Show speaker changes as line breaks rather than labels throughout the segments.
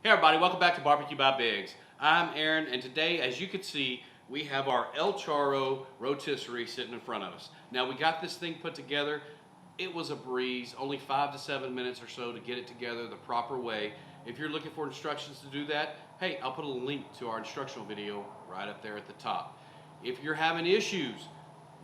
Hey everybody, welcome back to Barbecue by Biggs. I'm Aaron, and today, as you can see, we have our El Charro Rotisserie sitting in front of us. Now, we got this thing put together. It was a breeze, only 5 to 7 minutes or so to get it together the proper way. If you're looking for instructions to do that, hey, I'll put a link to our instructional video right up there at the top. If you're having issues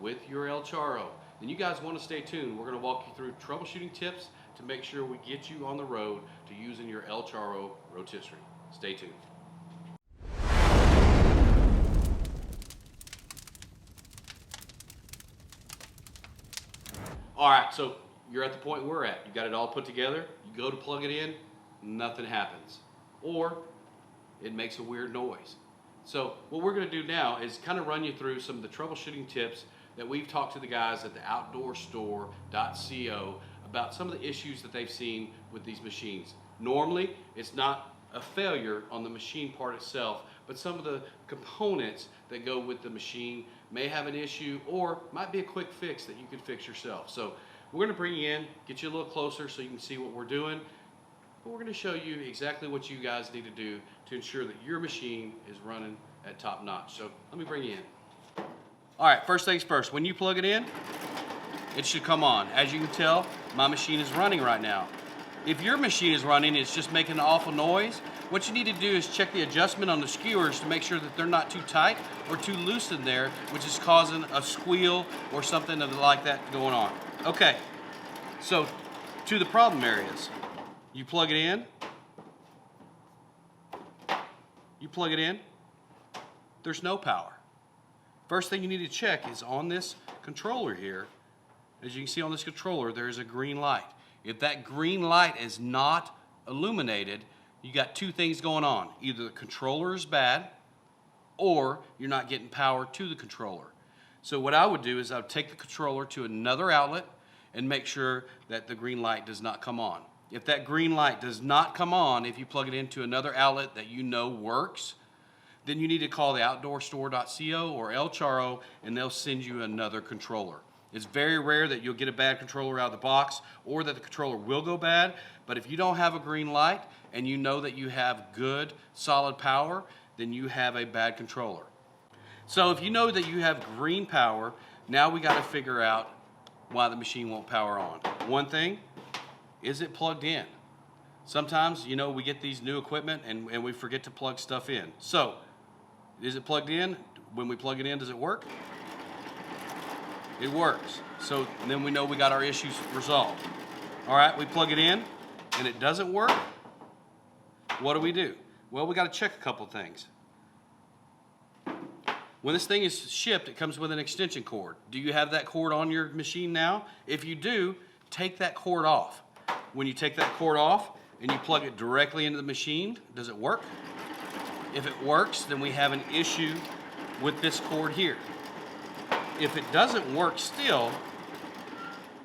with your El Charro, then you guys want to stay tuned. We're going to walk you through troubleshooting tips to make sure we get you on the road to using your El Charro Rotisserie. Stay tuned. All right, so you're at the point we're at. You got it all put together. You go to plug it in, nothing happens. Or it makes a weird noise. So what we're going to do now is kind of run you through some of the troubleshooting tips that we've talked to the guys at the outdoorstore.co about some of the issues that they've seen with these machines. Normally, it's not a failure on the machine part itself, but some of the components that go with the machine may have an issue or might be a quick fix that you can fix yourself. So we're going to bring you in, get you a little closer so you can see what we're doing. But we're going to show you exactly what you guys need to do to ensure that your machine is running at top notch. So let me bring you in. All right, first things first, when you plug it in, it should come on. As you can tell, my machine is running right now. If your machine is running, it's just making an awful noise, what you need to do is check the adjustment on the skewers to make sure that they're not too tight or too loose in there, which is causing a squeal or something like that going on. Okay, so to the problem areas. You plug it in, there's no power. First thing you need to check is on this controller here. As you can see on this controller, there is a green light. If that green light is not illuminated, you got two things going on. Either the controller is bad or you're not getting power to the controller. So what I would do is I would take the controller to another outlet and make sure that the green light does not come on. If that green light does not come on, if you plug it into another outlet that you know works, then you need to call the outdoorstore.co or El Charro and they'll send you another controller. It's very rare that you'll get a bad controller out of the box or that the controller will go bad, but if you don't have a green light and you know that you have good, solid power, then you have a bad controller. So if you know that you have green power, now we got to figure out why the machine won't power on. One thing, is it plugged in? Sometimes, you know, we get these new equipment and we forget to plug stuff in. So, is it plugged in? When we plug it in, does it work? It works. So then we know we got our issues resolved. All right, we plug it in and it doesn't work. What do? Well, we got to check a couple things. When this thing is shipped, it comes with an extension cord. Do you have that cord on your machine now? If you do, take that cord off. When you take that cord off and you plug it directly into the machine, does it work? If it works, then we have an issue with this cord here. If it doesn't work still,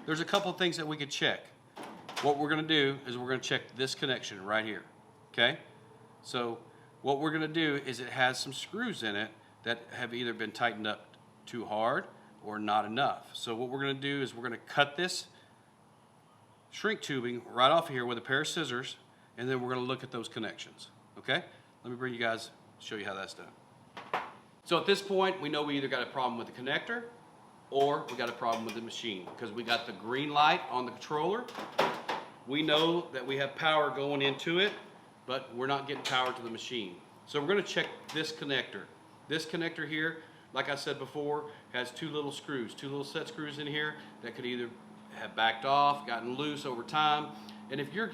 there's a couple of things that we could check. What we're going to do is we're going to check this connection right here. Okay? So what we're going to do is it has some screws in it that have either been tightened up too hard or not enough. So what we're going to do is we're going to cut this shrink tubing right off here with a pair of scissors, and then we're going to look at those connections. Okay? Let me bring you guys, show you how that's done. So at this point, we know we either got a problem with the connector or we got a problem with the machine because we got the green light on the controller. We know that we have power going into it, but we're not getting power to the machine. So we're going to check this connector. This connector here, like I said before, has two little screws, two little set screws in here that could either have backed off, gotten loose over time. And if you're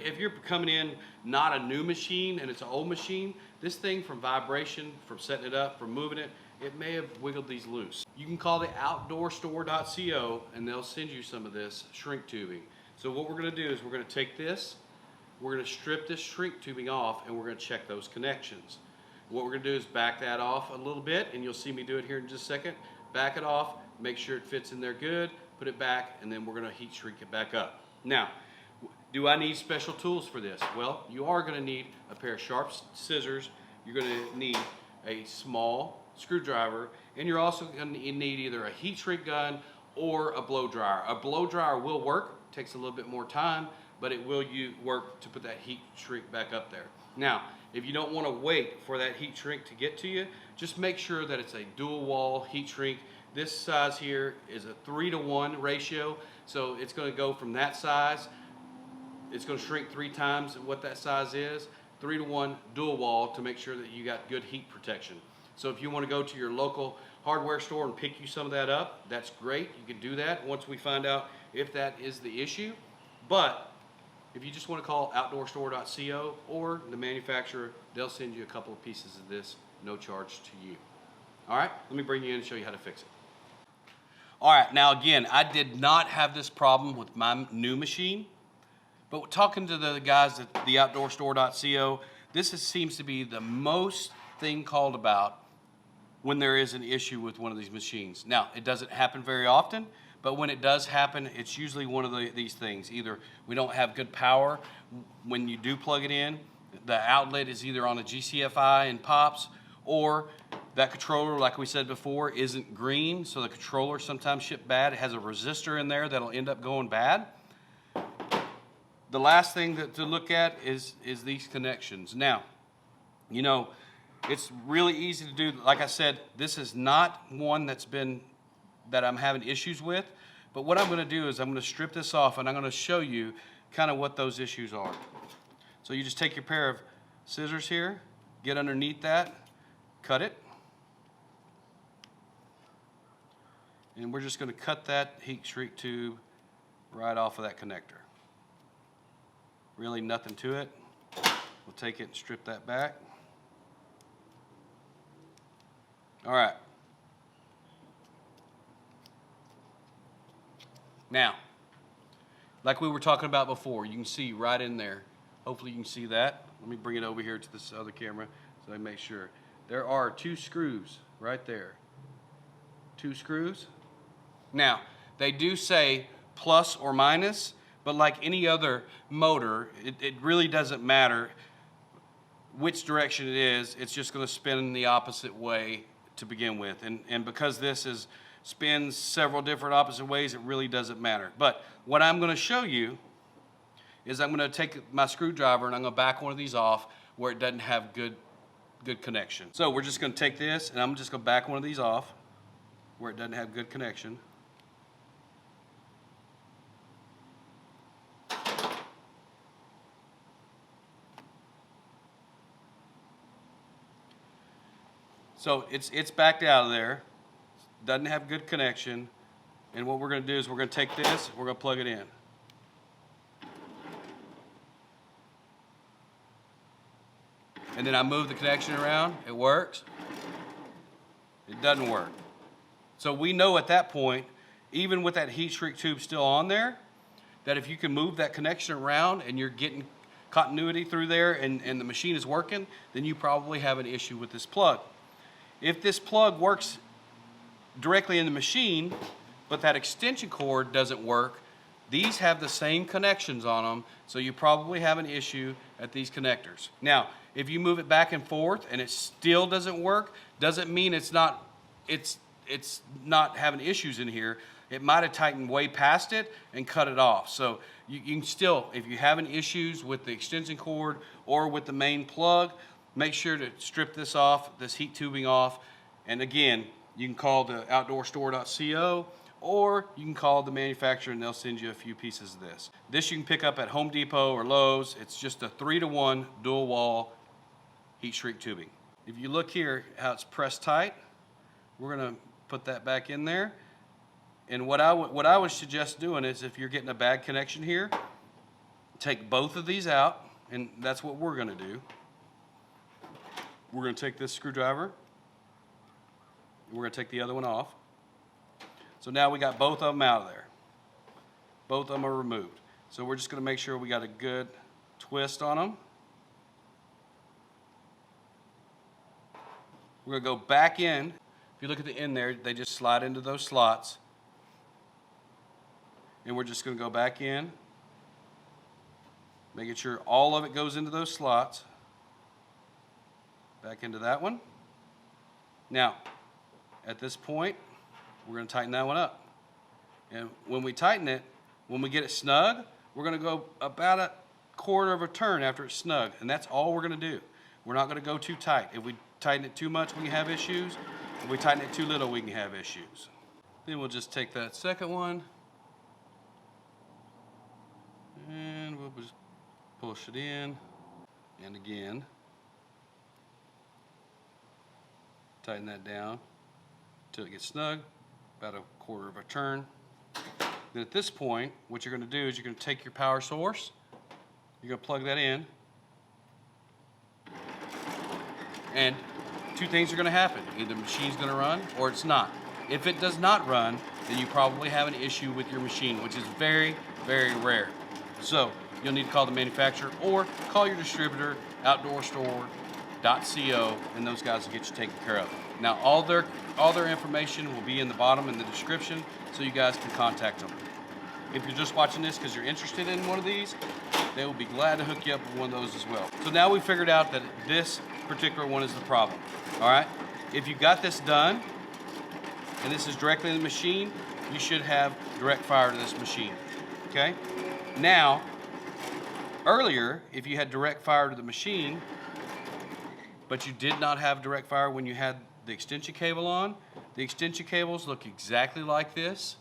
coming in not a new machine and it's an old machine, this thing from vibration, from setting it up, from moving it, it may have wiggled these loose. You can call the outdoorstore.co and they'll send you some of this shrink tubing. So what we're going to do is we're going to take this, we're going to strip this shrink tubing off and we're going to check those connections. What we're going to do is back that off a little bit, and you'll see me do it here in just a second. Back it off, make sure it fits in there good, put it back, and then we're going to heat shrink it back up. Now, do I need special tools for this? Well, you are going to need a pair of sharp scissors. You're going to need a small screwdriver, and you're also going to need either a heat shrink gun or a blow dryer. A blow dryer will work, takes a little bit more time, but it will work to put that heat shrink back up there. Now, if you don't want to wait for that heat shrink to get to you, just make sure that it's a dual wall heat shrink. This size here is a 3-to-1 ratio, so it's going to go from that size. It's going to shrink 3 times what that size is. 3-to-1 dual wall to make sure that you got good heat protection. So if you want to go to your local hardware store and pick you some of that up, that's great. You can do that once we find out if that is the issue. But if you just want to call outdoorstore.co or the manufacturer, they'll send you a couple of pieces of this, no charge to you. All right, let me bring you in and show you how to fix it. All right, now again, I did not have this problem with my new machine, but talking to the guys at the outdoorstore.co, seems to be the most thing called about when there is an issue with one of these machines. Now, it doesn't happen very often, but when it does happen, it's usually one of these things. Either we don't have good power when you do plug it in, the outlet is either on a GCFI and pops, or that controller, like we said before, isn't green, so the controller sometimes ships bad. It has a resistor in there that'll end up going bad. The last thing to look at is these connections. Now, you know, it's really easy to do. Like I said, this is not one that I'm having issues with, but what I'm going to do is I'm going to strip this off and I'm going to show you kind of what those issues are. So you just take your pair of scissors here, get underneath that, cut it, and we're just going to cut that heat shrink tube right off of that connector. Really nothing to it. We'll take it and strip that back. All right. Now, like we were talking about before, you can see right in there. Hopefully you can see that. Let me bring it over here to this other camera so I make sure. There are 2 screws right there. 2 screws. Now, they do say plus or minus, but like any other motor, it really doesn't matter which direction it is. It's just going to spin in the opposite way to begin with. And because this spins several different opposite ways, it really doesn't matter. But what I'm going to show you is I'm going to take my screwdriver and I'm going to back one of these off where it doesn't have good connection. So we're just going to take this and I'm just going to back one of these off where it doesn't have good connection. So it's backed out of there, doesn't have good connection, and what we're going to do is we're going to take this, we're going to plug it in. And then I move the connection around, it works, it doesn't work. So we know at that point, even with that heat shrink tube still on there, that if you can move that connection around and you're getting continuity through there and the machine is working, then you probably have an issue with this plug. If this plug works directly in the machine, but that extension cord doesn't work, these have the same connections on them, so you probably have an issue at these connectors. Now, if you move it back and forth and it still doesn't work, doesn't mean it's not having issues in here. It might have tightened way past it and cut it off. So you can still, if you're having issues with the extension cord or with the main plug, make sure to strip this off, this heat tubing off. And again, you can call the outdoorstore.co or you can call the manufacturer and they'll send you a few pieces of this. This you can pick up at Home Depot or Lowe's. It's just a 3-to-1 dual wall heat shrink tubing. If you look here how it's pressed tight, we're going to put that back in there. And what I would suggest doing is if you're getting a bad connection here, take both of these out, and that's what we're going to do. We're going to take this screwdriver, and we're going to take the other one off. So now we got both of them out of there. Both of them are removed. So we're just going to make sure we got a good twist on them. We're going to go back in. If you look at the end there, they just slide into those slots. And we're just going to go back in, making sure all of it goes into those slots. Back into that one. Now, at this point, we're going to tighten that one up. And when we tighten it, when we get it snug, we're going to go about quarter of a turn after it's snug, and that's all we're gonna do. We're not gonna go too tight. If we tighten it too much, we can have issues. If we tighten it too little, we can have issues. Then we'll just take that second one, and we'll just push it in, and again, tighten that down until it gets snug, about a quarter of a turn. Then at this point, what you're going to do is you're going to take your power source, you're going to plug that in, and two things are going to happen. Either the machine's going to run or it's not. If it does not run, then you probably have an issue with your machine, which is very, very rare. So you'll need to call the manufacturer or call your distributor, outdoorstore.co, and those guys will get you taken care of. Now all their information will be in the bottom in the description, so you guys can contact them. If you're just watching this because you're interested in one of these, they will be glad to hook you up with one of those as well. So now we figured out that this particular one is the problem. All right, if you got this done and this is directly in the machine, you should have direct fire to this machine. Okay, now earlier, if you had direct fire to the machine but you did not have direct fire when you had the extension cable on, the extension cables look exactly like this,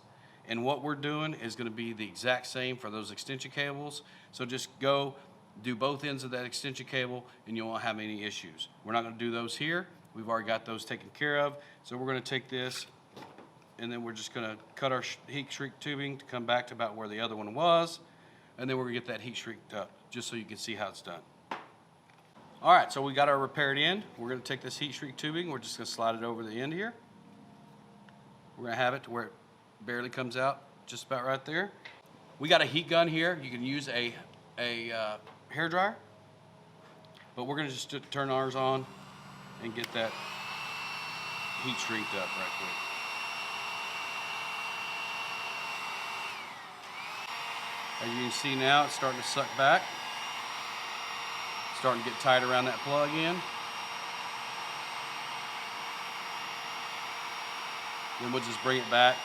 and what we're doing is going to be the exact same for those extension cables. So just go do both ends of that extension cable and you won't have any issues. We're not going to do those here. We've already got those taken care of. So we're going to take this and then we're just going to cut our heat shrink tubing to come back to about where the other one was, and then we're going to get that heat shrinked up just so you can see how it's done. All right, so we got our repaired end. We're going to take this heat shrink tubing. We're just going to slide it over the end here. We're going to have it to where it barely comes out, just about right there. We got a heat gun here. You can use a hair dryer, but we're going to just turn ours on and get that heat shrinked up right quick. As you can see now, it's starting to suck back. Starting to get tight around that plug in. Then we'll just bring it back.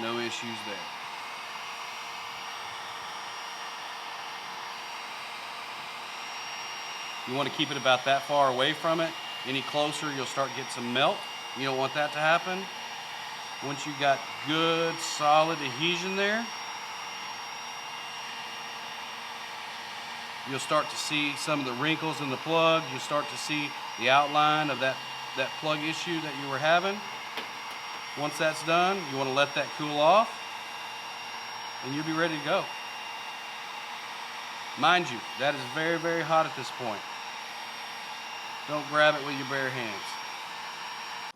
No issues there. You want to keep it about that far away from it. Any closer, you'll start getting some melt. You don't want that to happen. Once you got good, solid adhesion there, you'll start to see some of the wrinkles in the plug. You'll start to see the outline of that plug issue that you were having. Once that's done, you want to let that cool off, and you'll be ready to go. Mind you, that is very, very hot at this point. Don't grab it with your bare hands.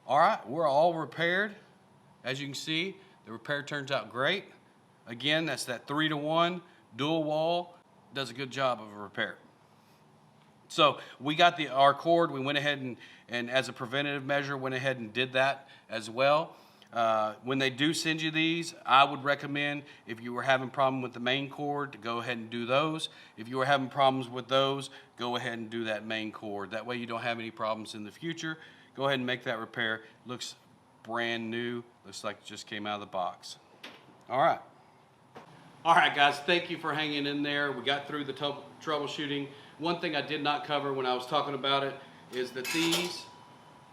All right, we're all repaired. As you can see, the repair turns out great. Again, that's that 3-to-1 dual wall. Does a good job of a repair. So we got our cord. We went ahead and as a preventative measure, went ahead and did that as well. When they do send you these, I would recommend, if you were having problem with the main cord, to go ahead and do those. If you were having problems with those, go ahead and do that main cord. That way you don't have any problems in the future. Go ahead and make that repair. Looks brand new. Looks like it just came out of the box. All right. All right, guys, thank you for hanging in there. We got through the troubleshooting. One thing I did not cover when I was talking about it is that these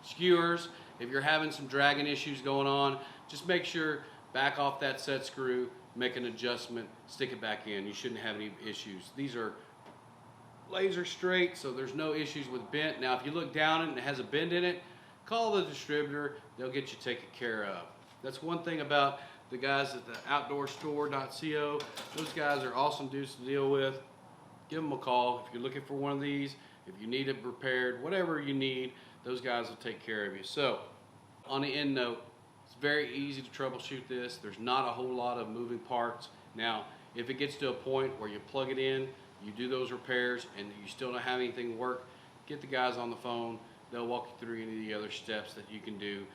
skewers, if you're having some dragging issues going on, just make sure, back off that set screw, make an adjustment, stick it back in. You shouldn't have any issues. These are laser straight, so there's no issues with bent. Now, if you look down and it has a bend in it, call the distributor. They'll get you taken care of. That's one thing about the guys at the outdoorstore.co. Those guys are awesome dudes to deal with. Give them a call if you're looking for one of these, if you need it repaired, whatever you need, those guys will take care of you. So, on the end note, it's very easy to troubleshoot this. There's not a whole lot of moving parts. Now, if it gets to a point where you plug it in, you do those repairs, and you still don't have anything work, get the guys on the phone. They'll walk you through any of the other steps that you can do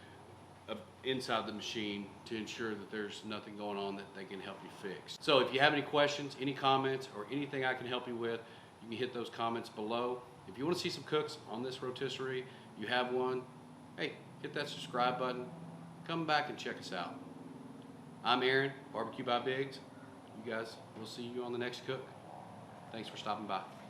inside the machine to ensure that there's nothing going on that they can help you fix. So if you have any questions, any comments, or anything I can help you with, you can hit those comments below. If you want to see some cooks on this rotisserie, you have one, hey, hit that subscribe button. Come back and check us out. I'm Aaron, Barbecue by Biggs. You You guys, we'll see you on the next cook. Thanks for stopping by.